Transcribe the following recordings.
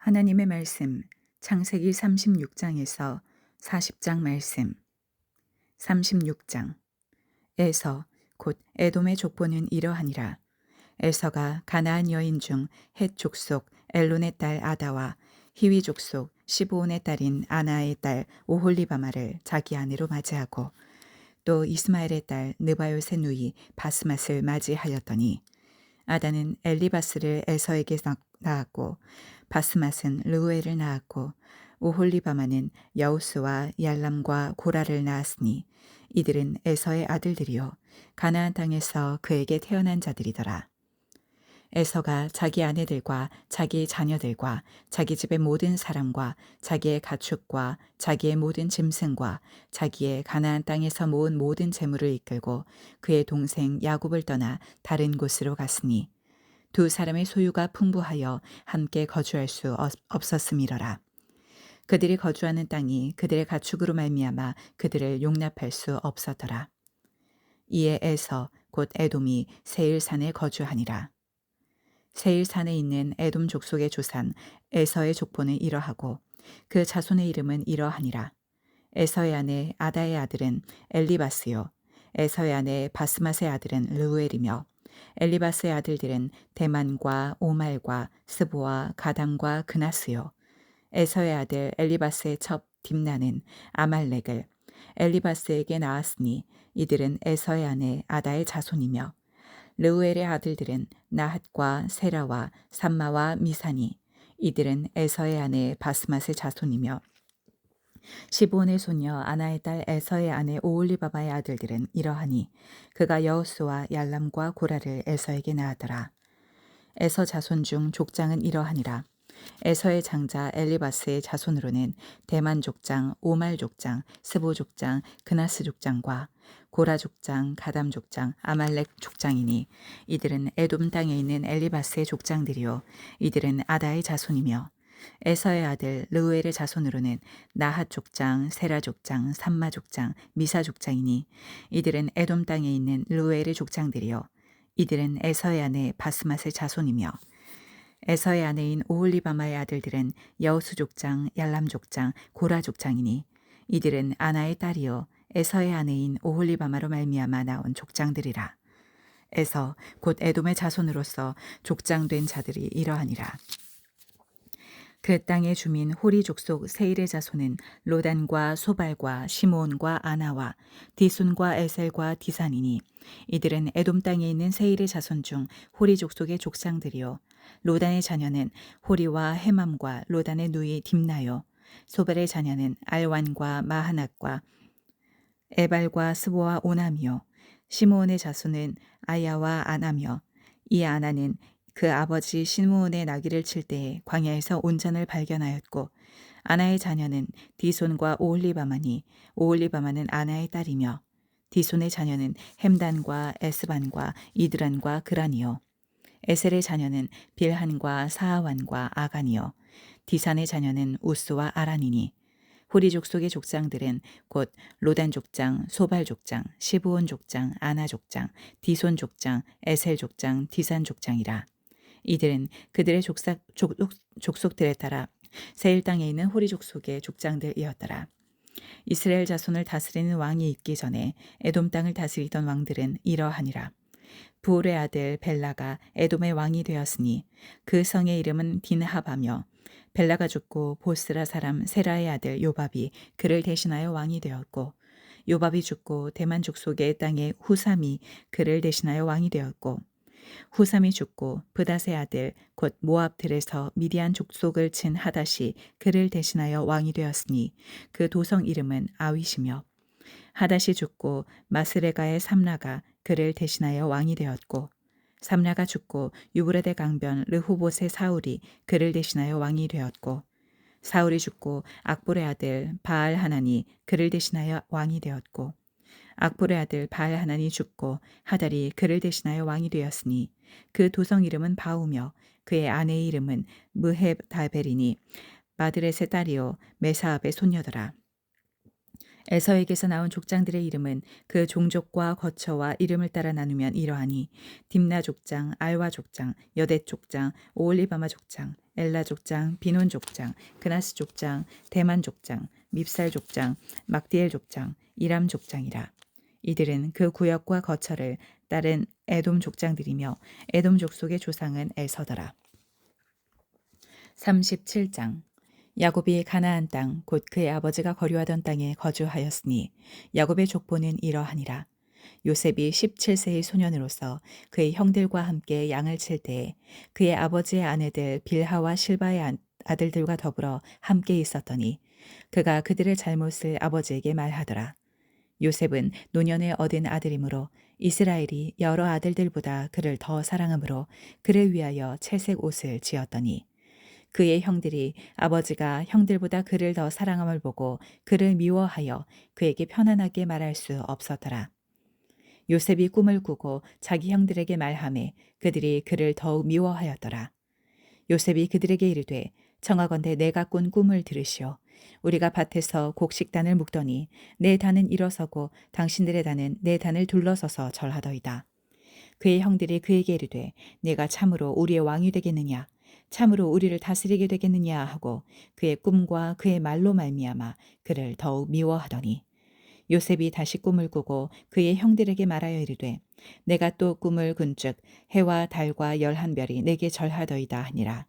하나님의 말씀 창세기 36장에서 40장 말씀. 36장. 에서 곧 에돔의 족보는 이러하니라. 에서가 가나안 여인 중 헷 족속 엘론의 딸 아다와 히위 족속 시브온의 딸인 아나의 딸 오홀리바마를 자기 아내로 맞이하고 또 이스마엘의 딸 느바요의 누이 바스맛을 맞이하였더니 아다는 엘리바스를 에서에게 낳았고 바스맛은 르우엘을 낳았고 오홀리바마는 여우스와 얄람과 고라를 낳았으니 이들은 에서의 아들들이요 가나안 땅에서 그에게 태어난 자들이더라. 에서가 자기 아내들과 자기 자녀들과 자기 집의 모든 사람과 자기의 가축과 자기의 모든 짐승과 자기의 가나안 땅에서 모은 모든 재물을 이끌고 그의 동생 야곱을 떠나 다른 곳으로 갔으니 두 사람의 소유가 풍부하여 함께 거주할 수 없었음이러라. 그들이 거주하는 땅이 그들의 가축으로 말미암아 그들을 용납할 수 없었더라. 이에 에서 곧 에돔이 세일산에 거주하니라. 세일산에 있는 에돔 족속의 조상 에서의 족보는 이러하고 그 자손의 이름은 이러하니라. 에서의 아내 아다의 아들은 엘리바스요 에서의 아내 바스맛의 아들은 르우엘이며 엘리바스의 아들들은 대만과 오말과 스보와 가담과 그나스요 에서의 아들 엘리바스의 첩 딥나는 아말렉을 엘리바스에게 낳았으니 이들은 에서의 아내 아다의 자손이며 르우엘의 아들들은 나핫과 세라와 삼마와 미사니 이들은 에서의 아내 바스맛의 자손이며 시브온의 소녀 아나의 딸 에서의 아내 오홀리바마의 아들들은 이러하니 그가 여호수와 얄람과 고라를 에서에게 낳았더라. 에서 자손 중 족장은 이러하니라. 에서의 장자 엘리바스의 자손으로는 대만 족장, 오말 족장, 스보 족장, 그나스 족장과 고라 족장, 가담 족장, 아말렉 족장이니 이들은 에돔 땅에 있는 엘리바스의 족장들이요 이들은 아다의 자손이며 에서의 아들 르우엘의 자손으로는 나핫 족장, 세라 족장, 삼마 족장, 미사 족장이니 이들은 에돔 땅에 있는 르우엘의 족장들이요 이들은 에서의 아내 바스맛의 자손이며 에서의 아내인 오홀리바마의 아들들은 여우수 족장, 얄람 족장, 고라 족장이니 이들은 아나의 딸이요 에서의 아내인 오홀리바마로 말미암아 나온 족장들이라. 에서 곧 에돔의 자손으로서 족장된 자들이 이러하니라. 그 땅의 주민 호리 족속 세일의 자손은 로단과 소발과 시므온과 아나와 디손과 에셀과 디산이니 이들은 에돔 땅에 있는 세일의 자손 중 호리 족속의 족장들이요 로단의 자녀는 호리와 헤맘과 로단의 누이 딥나요 소발의 자녀는 알완과 마하낫과 에발과 스보와 오남이요 시므온의 자손은 아야와 아나며 이 아나는 그 아버지 시므온의 나귀를 칠 때에 광야에서 온전을 발견하였고 아나의 자녀는 디손과 오홀리바마니 오홀리바마는 아나의 딸이며 디손의 자녀는 햄단과 에스반과 이드란과 그란이요 에셀의 자녀는 빌한과 사하완과 아간이요 디산의 자녀는 우스와 아란이니 호리 족속의 족장들은 곧 로단 족장, 소발 족장, 시브온 족장, 아나 족장, 디손 족장, 에셀 족장, 디산 족장이라. 이들은 그들의 족속들에 따라 세일 땅에 있는 호리 족속의 족장들이었더라. 이스라엘 자손을 다스리는 왕이 있기 전에 에돔 땅을 다스리던 왕들은 이러하니라. 부올의 아들 벨라가 에돔의 왕이 되었으니 그 성의 이름은 딘하바며 벨라가 죽고 보스라 사람 세라의 아들 요밥이 그를 대신하여 왕이 되었고 요밥이 죽고 대만 족속의 땅에 후삼이 그를 대신하여 왕이 되었고 후삼이 죽고 브닷의 아들 곧 모압들에서 미디안 족속을 친 하닷이 그를 대신하여 왕이 되었으니 그 도성 이름은 아윗이며 하닷이 죽고 마스레가의 삼라가 그를 대신하여 왕이 되었고 삼라가 죽고 유브라데 강변 르호봇의 사울이 그를 대신하여 왕이 되었고 사울이 죽고 악볼의 아들 바알 하나니 그를 대신하여 왕이 되었고 악볼의 아들 바알 하나니 죽고 하달이 그를 대신하여 왕이 되었으니 그 도성 이름은 바우며 그의 아내의 이름은 무헤브 다벨이니 마드렛의 딸이요 메사압의 손녀더라. 에서에게서 나온 족장들의 이름은 그 종족과 거처와 이름을 따라 나누면 이러하니 딥나 족장, 알와 족장, 여댓 족장, 오올리바마 족장, 엘라 족장, 비논 족장, 그나스 족장, 대만 족장, 밉살 족장, 막디엘 족장, 이람 족장이라. 이들은 그 구역과 거처를 따른 에돔 족장들이며 에돔 족속의 조상은 에서더라. 37장. 야곱이 가나안 땅 곧 그의 아버지가 거류하던 땅에 거주하였으니 야곱의 족보는 이러하니라. 요셉이 17세의 소년으로서 그의 형들과 함께 양을 칠 때에 그의 아버지의 아내들 빌하와 실바의 아들들과 더불어 함께 있었더니 그가 그들의 잘못을 아버지에게 말하더라. 요셉은 노년에 얻은 아들이므로 이스라엘이 여러 아들들보다 그를 더 사랑하므로 그를 위하여 채색 옷을 지었더니 그의 형들이 아버지가 형들보다 그를 더 사랑함을 보고 그를 미워하여 그에게 편안하게 말할 수 없었더라. 요셉이 꿈을 꾸고 자기 형들에게 말하매 그들이 그를 더욱 미워하였더라. 요셉이 그들에게 이르되 청하건대 내가 꾼 꿈을 들으시오. 우리가 밭에서 곡식단을 묶더니 내 단은 일어서고 당신들의 단은 내 단을 둘러서서 절하더이다. 그의 형들이 그에게 이르되 내가 참으로 우리의 왕이 되겠느냐 참으로 우리를 다스리게 되겠느냐 하고 그의 꿈과 그의 말로 말미암아 그를 더욱 미워하더니 요셉이 다시 꿈을 꾸고 그의 형들에게 말하여 이르되 내가 또 꿈을 꾼즉 해와 달과 11별이 내게 절하더이다 하니라.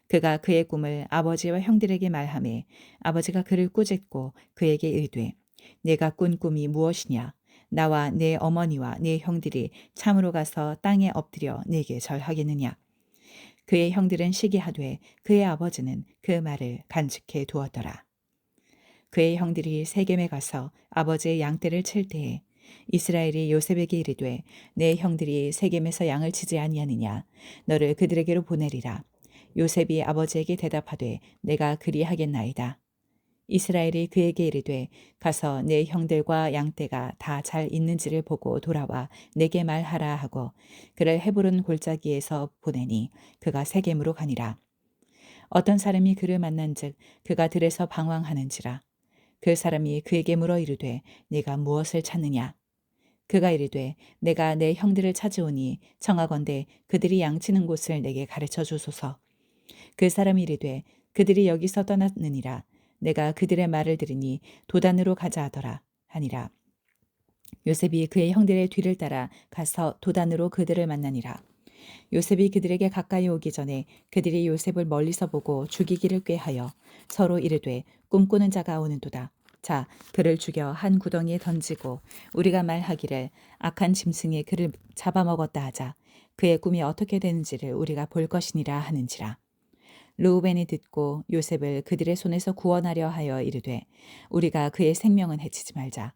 그가 그의 꿈을 아버지와 형들에게 말하매 아버지가 그를 꾸짖고 그에게 이르되 내가 꾼 꿈이 무엇이냐 나와 내 어머니와 내 형들이 참으로 가서 땅에 엎드려 내게 절하겠느냐. 그의 형들은 시기하되 그의 아버지는 그 말을 간직해 두었더라. 그의 형들이 세겜에 가서 아버지의 양떼를 칠 때에 이스라엘이 요셉에게 이르되 내 형들이 세겜에서 양을 치지 아니하느냐 너를 그들에게로 보내리라. 요셉이 아버지에게 대답하되 내가 그리하겠나이다. 이스라엘이 그에게 이르되 가서 내 형들과 양떼가 다 잘 있는지를 보고 돌아와 내게 말하라 하고 그를 헤브론 골짜기에서 보내니 그가 세겜으로 가니라. 어떤 사람이 그를 만난즉 그가 들에서 방황하는지라. 그 사람이 그에게 물어 이르되 네가 무엇을 찾느냐. 그가 이르되 내가 내 형들을 찾으오니 청하건대 그들이 양치는 곳을 내게 가르쳐 주소서. 그 사람이 이르되 그들이 여기서 떠났느니라. 내가 그들의 말을 들으니 도단으로 가자 하더라 하니라. 요셉이 그의 형들의 뒤를 따라 가서 도단으로 그들을 만나니라. 요셉이 그들에게 가까이 오기 전에 그들이 요셉을 멀리서 보고 죽이기를 꾀하여 서로 이르되 꿈꾸는 자가 오는도다. 자, 그를 죽여 한 구덩이에 던지고 우리가 말하기를 악한 짐승이 그를 잡아먹었다 하자. 그의 꿈이 어떻게 되는지를 우리가 볼 것이니라 하는지라. 르우벤이 듣고 요셉을 그들의 손에서 구원하려 하여 이르되 우리가 그의 생명은 해치지 말자.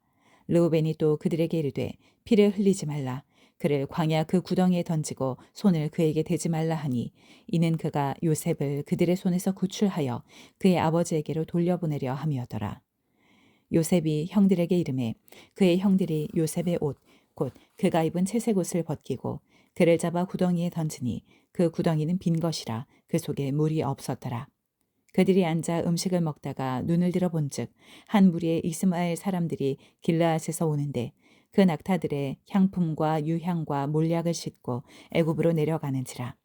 르우벤이 또 그들에게 이르되 피를 흘리지 말라. 그를 광야 그 구덩이에 던지고 손을 그에게 대지 말라 하니 이는 그가 요셉을 그들의 손에서 구출하여 그의 아버지에게로 돌려보내려 함이었더라. 요셉이 형들에게 이르매 그의 형들이 요셉의 옷 곧 그가 입은 채색 옷을 벗기고 그를 잡아 구덩이에 던지니 그 구덩이는 빈 것이라 그 속에 물이 없었더라. 그들이 앉아 음식을 먹다가 눈을 들어 본즉 한 무리의 이스마엘 사람들이 길르앗에서 오는데 그 낙타들의 향품과 유향과 몰약을 싣고 애굽으로 내려가는지라.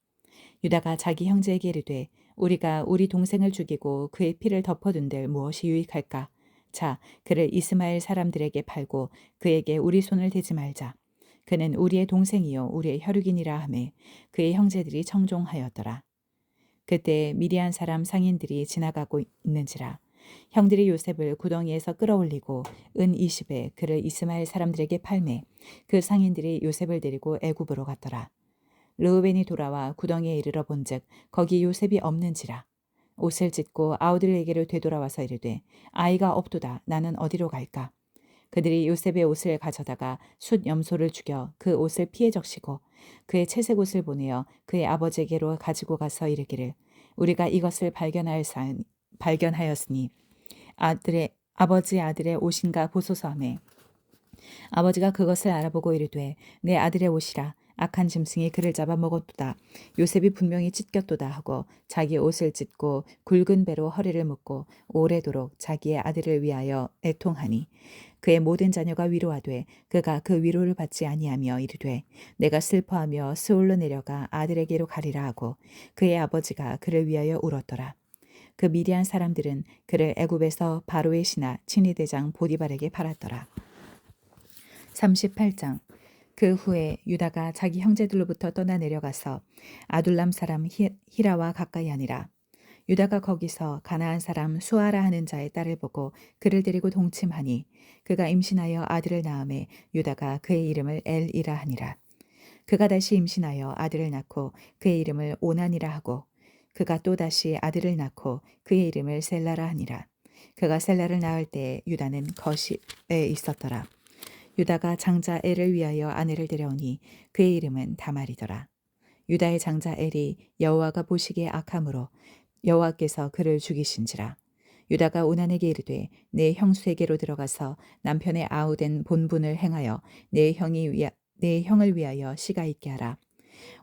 유다가 자기 형제에게 이르되 우리가 우리 동생을 죽이고 그의 피를 덮어둔들 무엇이 유익할까. 자, 그를 이스마엘 사람들에게 팔고 그에게 우리 손을 대지 말자. 그는 우리의 동생이요 우리의 혈육이니라 하매 그의 형제들이 청종하였더라. 그때 미디안 사람 상인들이 지나가고 있는지라. 형들이 요셉을 구덩이에서 끌어올리고 은 20에 그를 이스마엘 사람들에게 팔매 그 상인들이 요셉을 데리고 애굽으로 갔더라. 르우벤이 돌아와 구덩이에 이르러 본즉 거기 요셉이 없는지라. 옷을 찢고 아우들에게로 되돌아와서 이르되 아이가 없도다. 나는 어디로 갈까. 그들이 요셉의 옷을 가져다가 숫 염소를 죽여 그 옷을 피해 적시고 그의 채색 옷을 보내어 그의 아버지에게로 가지고 가서 이르기를 우리가 이것을 발견하였으니 아버지 아들의 옷인가 보소서 하매 아버지가 그것을 알아보고 이르되 내 아들의 옷이라. 악한 짐승이 그를 잡아먹었도다. 요셉이 분명히 찢겼도다 하고 자기 옷을 찢고 굵은 배로 허리를 묶고 오래도록 자기의 아들을 위하여 애통하니 그의 모든 자녀가 위로하되 그가 그 위로를 받지 아니하며 이르되 내가 슬퍼하며 스올로 내려가 아들에게로 가리라 하고 그의 아버지가 그를 위하여 울었더라. 그 미디안 사람들은 그를 애굽에서 바로의 신하 친위대장 보디발에게 팔았더라. 38장. 그 후에 유다가 자기 형제들로부터 떠나 내려가서 아둘람 사람 히라와 가까이 하니라. 유다가 거기서 가나안 사람 수아라 하는 자의 딸을 보고 그를 데리고 동침하니 그가 임신하여 아들을 낳음에 유다가 그의 이름을 엘이라 하니라. 그가 다시 임신하여 아들을 낳고 그의 이름을 오난이라 하고 그가 또 다시 아들을 낳고 그의 이름을 셀라라 하니라. 그가 셀라를 낳을 때에 유다는 거실에 있었더라. 유다가 장자 엘을 위하여 아내를 데려오니 그의 이름은 다말이더라. 유다의 장자 엘이 여호와가 보시기에 악함으로 여호와께서 그를 죽이신지라. 유다가 오난에게 이르되 내 형수에게로 들어가서 남편의 아우된 본분을 행하여 내 형을 위하여 씨가 있게 하라.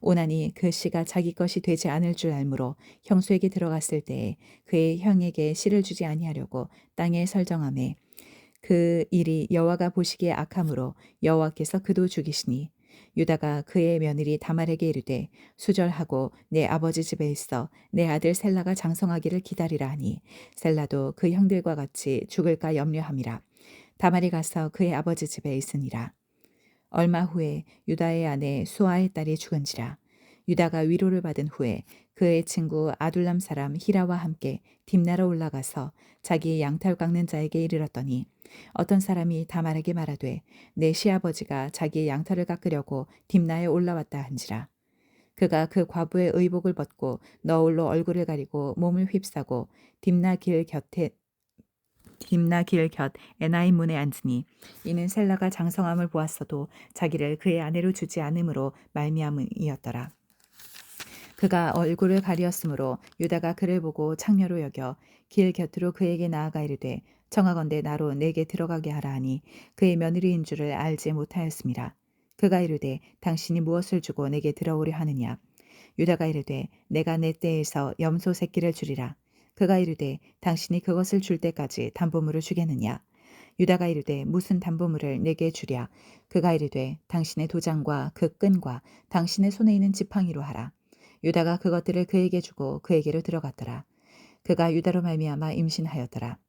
오난이 그 씨가 자기 것이 되지 않을 줄 알므로 형수에게 들어갔을 때에 그의 형에게 씨를 주지 아니하려고 땅에 설정하매 그 일이 여호와가 보시기에 악함으로 여호와께서 그도 죽이시니 유다가 그의 며느리 다말에게 이르되 수절하고 내 아버지 집에 있어 내 아들 셀라가 장성하기를 기다리라 하니 셀라도 그 형들과 같이 죽을까 염려함이라. 다말이 가서 그의 아버지 집에 있으니라. 얼마 후에 유다의 아내 수아의 딸이 죽은지라. 유다가 위로를 받은 후에 그의 친구 아둘람 사람 히라와 함께 딥나로 올라가서 자기 양털 깎는 자에게 이르렀더니 어떤 사람이 다말에게 말하되 내 시아버지가 자기의 양털을 깎으려고 딥나에 올라왔다 한지라. 그가 그 과부의 의복을 벗고 너울로 얼굴을 가리고 몸을 휩싸고 딥나 길 곁 에나임 문에 앉으니 이는 셀라가 장성함을 보았어도 자기를 그의 아내로 주지 않음으로 말미암이었더라. 그가 얼굴을 가리었으므로 유다가 그를 보고 창녀로 여겨 길 곁으로 그에게 나아가 이르되 청하건대 나로 내게 들어가게 하라 하니 그의 며느리인 줄을 알지 못하였습니다. 그가 이르되 당신이 무엇을 주고 내게 들어오려 하느냐. 유다가 이르되 내가 내 떼에서 염소 새끼를 주리라. 그가 이르되 당신이 그것을 줄 때까지 담보물을 주겠느냐. 유다가 이르되 무슨 담보물을 내게 주랴. 그가 이르되 당신의 도장과 그 끈과 당신의 손에 있는 지팡이로 하라. 유다가 그것들을 그에게 주고 그에게로 들어갔더라. 그가 유다로 말미암아 임신하였더라.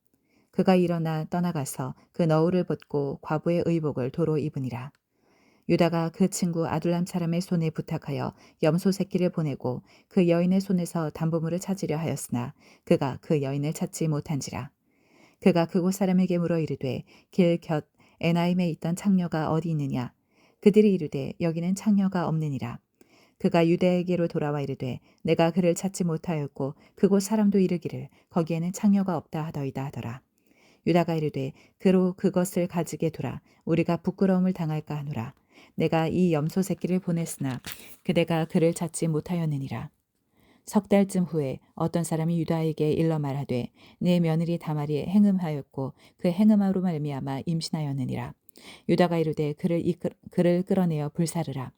그가 일어나 떠나가서 그 너울을 벗고 과부의 의복을 도로 입으니라. 유다가 그 친구 아둘람 사람의 손에 부탁하여 염소 새끼를 보내고 그 여인의 손에서 담보물을 찾으려 하였으나 그가 그 여인을 찾지 못한지라. 그가 그곳 사람에게 물어 이르되 길 곁 에나임에 있던 창녀가 어디 있느냐. 그들이 이르되 여기는 창녀가 없느니라. 그가 유다에게로 돌아와 이르되 내가 그를 찾지 못하였고 그곳 사람도 이르기를 거기에는 창녀가 없다 하더이다 하더라. 유다가 이르되 그로 그것을 가지게 두라. 우리가 부끄러움을 당할까 하노라. 내가 이 염소 새끼를 보냈으나 그대가 그를 찾지 못하였느니라. 석 달쯤 후에 어떤 사람이 유다에게 일러 말하되 내 며느리 다말이 행음하였고 그 행음하로 말미암아 임신하였느니라. 유다가 이르되 그를 끌어내어 불사르라.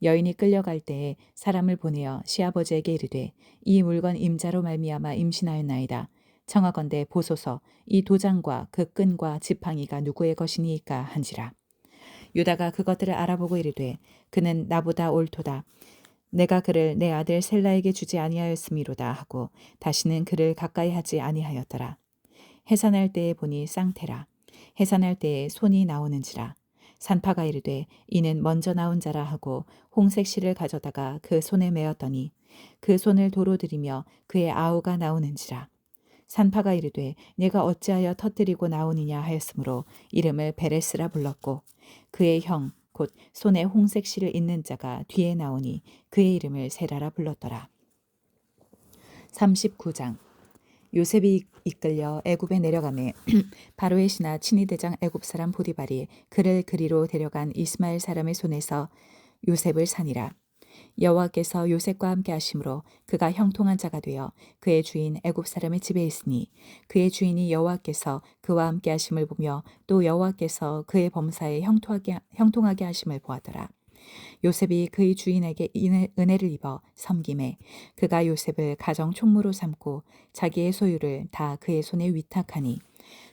여인이 끌려갈 때에 사람을 보내어 시아버지에게 이르되 이 물건 임자로 말미암아 임신하였나이다. 청하건대 보소서 이 도장과 그 끈과 지팡이가 누구의 것이니이까 한지라. 유다가 그것들을 알아보고 이르되 그는 나보다 옳도다. 내가 그를 내 아들 셀라에게 주지 아니하였음이로다 하고 다시는 그를 가까이 하지 아니하였더라. 해산할 때에 보니 쌍태라. 해산할 때에 손이 나오는지라. 산파가 이르되 이는 먼저 나온 자라 하고 홍색 실을 가져다가 그 손에 메었더니 그 손을 도로 들이며 그의 아우가 나오는지라. 산파가 이르되 내가 어찌하여 터뜨리고 나오느냐 하였으므로 이름을 베레스라 불렀고 그의 형 곧 손에 홍색 실을 잇는 자가 뒤에 나오니 그의 이름을 세라라 불렀더라. 39장. 요셉이 이끌려 애굽에 내려가매 바로의 신하 친위대장 애굽 사람 보디발이 그를 그리로 데려간 이스마엘 사람의 손에서 요셉을 산이라. 여호와께서 요셉과 함께 하심으로 그가 형통한 자가 되어 그의 주인 애굽 사람의 집에 있으니 그의 주인이 여호와께서 그와 함께 하심을 보며 또 여호와께서 그의 범사에 형통하게 하심을 보았더라. 요셉이 그의 주인에게 은혜를 입어 섬김에 그가 요셉을 가정 총무로 삼고 자기의 소유를 다 그의 손에 위탁하니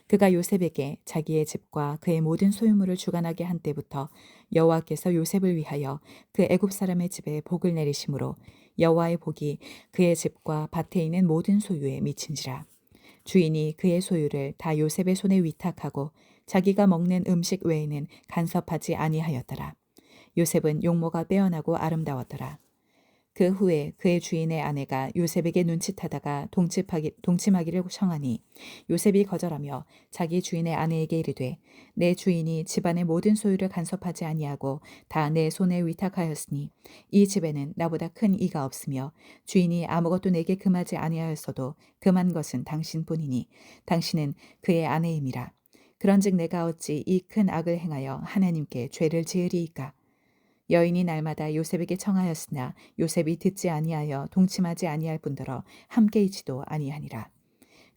그가 요셉에게 자기의 집과 그의 모든 소유물을 주관하게 한 때부터 여호와께서 요셉을 위하여 그 애굽 사람의 집에 복을 내리심으로 여호와의 복이 그의 집과 밭에 있는 모든 소유에 미친지라. 주인이 그의 소유를 다 요셉의 손에 위탁하고 자기가 먹는 음식 외에는 간섭하지 아니하였더라. 요셉은 용모가 빼어나고 아름다웠더라. 그 후에 그의 주인의 아내가 요셉에게 눈짓하다가 동침하기를 청하니 요셉이 거절하며 자기 주인의 아내에게 이르되 내 주인이 집안의 모든 소유를 간섭하지 아니하고 다 내 손에 위탁하였으니 이 집에는 나보다 큰 이가 없으며 주인이 아무것도 내게 금하지 아니하였어도 금한 것은 당신뿐이니 당신은 그의 아내임이라. 그런즉 내가 어찌 이 큰 악을 행하여 하나님께 죄를 지으리이까. 여인이 날마다 요셉에게 청하였으나 요셉이 듣지 아니하여 동침하지 아니할 뿐더러 함께 있지도 아니하니라.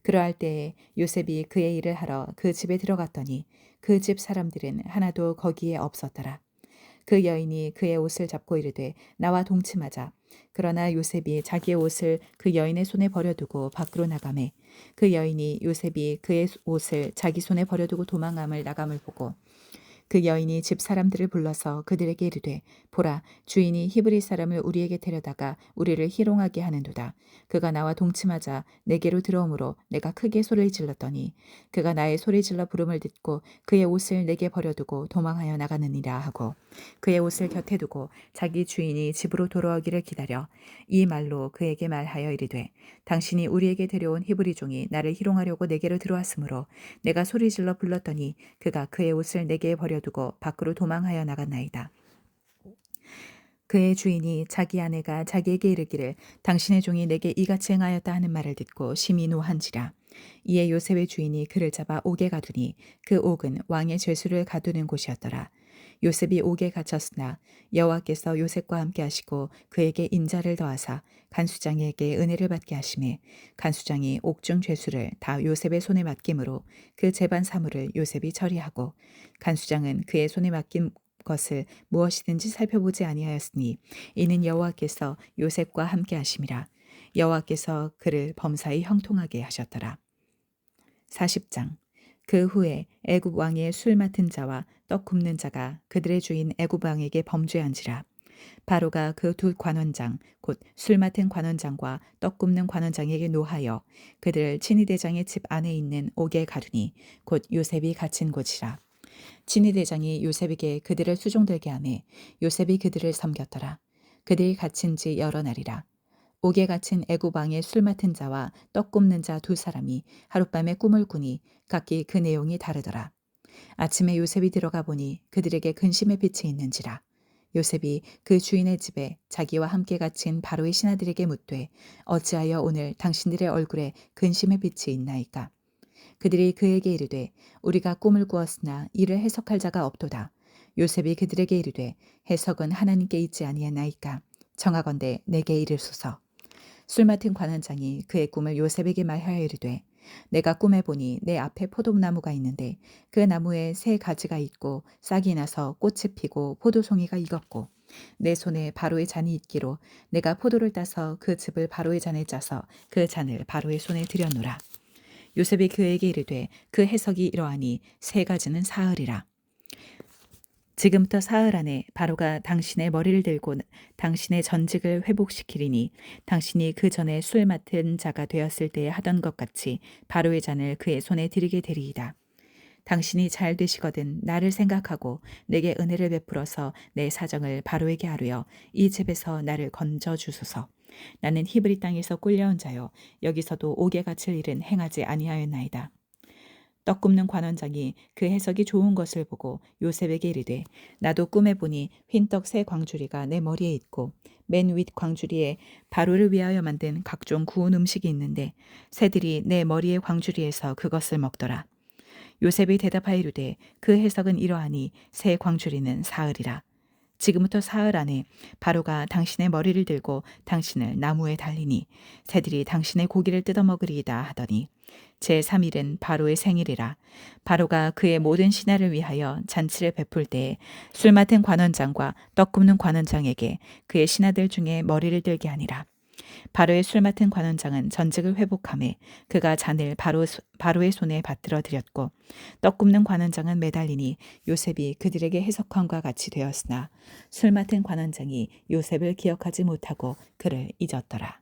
그러할 때에 요셉이 그의 일을 하러 그 집에 들어갔더니 그 집 사람들은 하나도 거기에 없었더라. 그 여인이 그의 옷을 잡고 이르되 나와 동침하자. 그러나 요셉이 자기의 옷을 그 여인의 손에 버려두고 밖으로 나가매 그 여인이 요셉이 그의 옷을 자기 손에 버려두고 도망함을 나감을 보고 그 여인이 집 사람들을 불러서 그들에게 이르되 보라 주인이 히브리 사람을 우리에게 데려다가 우리를 희롱하게 하는도다. 그가 나와 동침하자 내게로 들어오므로 내가 크게 소리를 질렀더니 그가 나의 소리 질러 부름을 듣고 그의 옷을 내게 버려두고 도망하여 나가느니라 하고 그의 옷을 곁에 두고 자기 주인이 집으로 돌아오기를 기다려 이 말로 그에게 말하여 이르되 당신이 우리에게 데려온 히브리 종이 나를 희롱하려고 내게로 들어왔으므로 내가 소리 질러 불렀더니 그가 그의 옷을 내게 버려두고 밖으로 도망하여 나갔나이다. 그의 주인이 자기 아내가 자기에게 이르기를 당신의 종이 내게 이같이 행하였다 하는 말을 듣고 심히 노한지라. 이에 요셉의 주인이 그를 잡아 옥에 가두니 그 옥은 왕의 죄수를 가두는 곳이었더라. 요셉이 옥에 갇혔으나 여호와께서 요셉과 함께 하시고 그에게 인자를 더하사 간수장에게 은혜를 받게 하시매 간수장이 옥중 죄수를 다 요셉의 손에 맡김으로 그 재반 사물을 요셉이 처리하고 간수장은 그의 손에 맡긴 것을 무엇이든지 살펴보지 아니하였으니 이는 여호와께서 요셉과 함께 하심이라. 여호와께서 그를 범사히 형통하게 하셨더라. 40장. 그 후에 애굽 왕의 술 맡은 자와 떡 굽는 자가 그들의 주인 애굽 왕에게 범죄한지라. 바로가 그 두 관원장 곧 술 맡은 관원장과 떡 굽는 관원장에게 노하여 그들을 친위대장의 집 안에 있는 옥에 가두니 곧 요셉이 갇힌 곳이라. 친위대장이 요셉에게 그들을 수종들게 하매 요셉이 그들을 섬겼더라. 그들이 갇힌 지 여러 날이라. 옥에 갇힌 애굽 왕의 술 맡은 자와 떡 굽는 자 두 사람이 하룻밤에 꿈을 꾸니 각기 그 내용이 다르더라. 아침에 요셉이 들어가 보니 그들에게 근심의 빛이 있는지라. 요셉이 그 주인의 집에 자기와 함께 갇힌 바로의 신하들에게 묻되 어찌하여 오늘 당신들의 얼굴에 근심의 빛이 있나이까. 그들이 그에게 이르되 우리가 꿈을 꾸었으나 이를 해석할 자가 없도다. 요셉이 그들에게 이르되 해석은 하나님께 있지 아니하나이까. 청하건대 내게 이르소서. 술 맡은 관원장이 그의 꿈을 요셉에게 말하여 이르되 내가 꿈에 보니 내 앞에 포도나무가 있는데 그 나무에 새 가지가 있고 싹이 나서 꽃이 피고 포도송이가 익었고 내 손에 바로의 잔이 있기로 내가 포도를 따서 그 즙을 바로의 잔에 짜서 그 잔을 바로의 손에 들여노라. 요셉이 그에게 이르되 그 해석이 이러하니 새 가지는 사흘이라. 지금부터 사흘 안에 바로가 당신의 머리를 들고 당신의 전직을 회복시키리니 당신이 그 전에 술 맡은 자가 되었을 때에 하던 것 같이 바로의 잔을 그의 손에 드리게 되리이다. 당신이 잘 되시거든 나를 생각하고 내게 은혜를 베풀어서 내 사정을 바로에게 아뢰어 이 집에서 나를 건져 주소서. 나는 히브리 땅에서 꿀려온 자요 여기서도 옥에 갇힐 일은 행하지 아니하였나이다. 떡 굽는 관원장이 그 해석이 좋은 것을 보고 요셉에게 이르되 나도 꿈에 보니 흰떡 새 광주리가 내 머리에 있고 맨 윗 광주리에 바로를 위하여 만든 각종 구운 음식이 있는데 새들이 내 머리의 광주리에서 그것을 먹더라. 요셉이 대답하여 이르되 그 해석은 이러하니 새 광주리는 사흘이라. 지금부터 사흘 안에 바로가 당신의 머리를 들고 당신을 나무에 달리니 새들이 당신의 고기를 뜯어먹으리이다 하더니 제3일은 바로의 생일이라. 바로가 그의 모든 신하를 위하여 잔치를 베풀 때에 술 맡은 관원장과 떡 굽는 관원장에게 그의 신하들 중에 머리를 들게 하니라. 바로의 술 맡은 관원장은 전직을 회복하매 그가 잔을 바로의 손에 받들어 드렸고 떡 굽는 관원장은 매달리니 요셉이 그들에게 해석함과 같이 되었으나 술 맡은 관원장이 요셉을 기억하지 못하고 그를 잊었더라.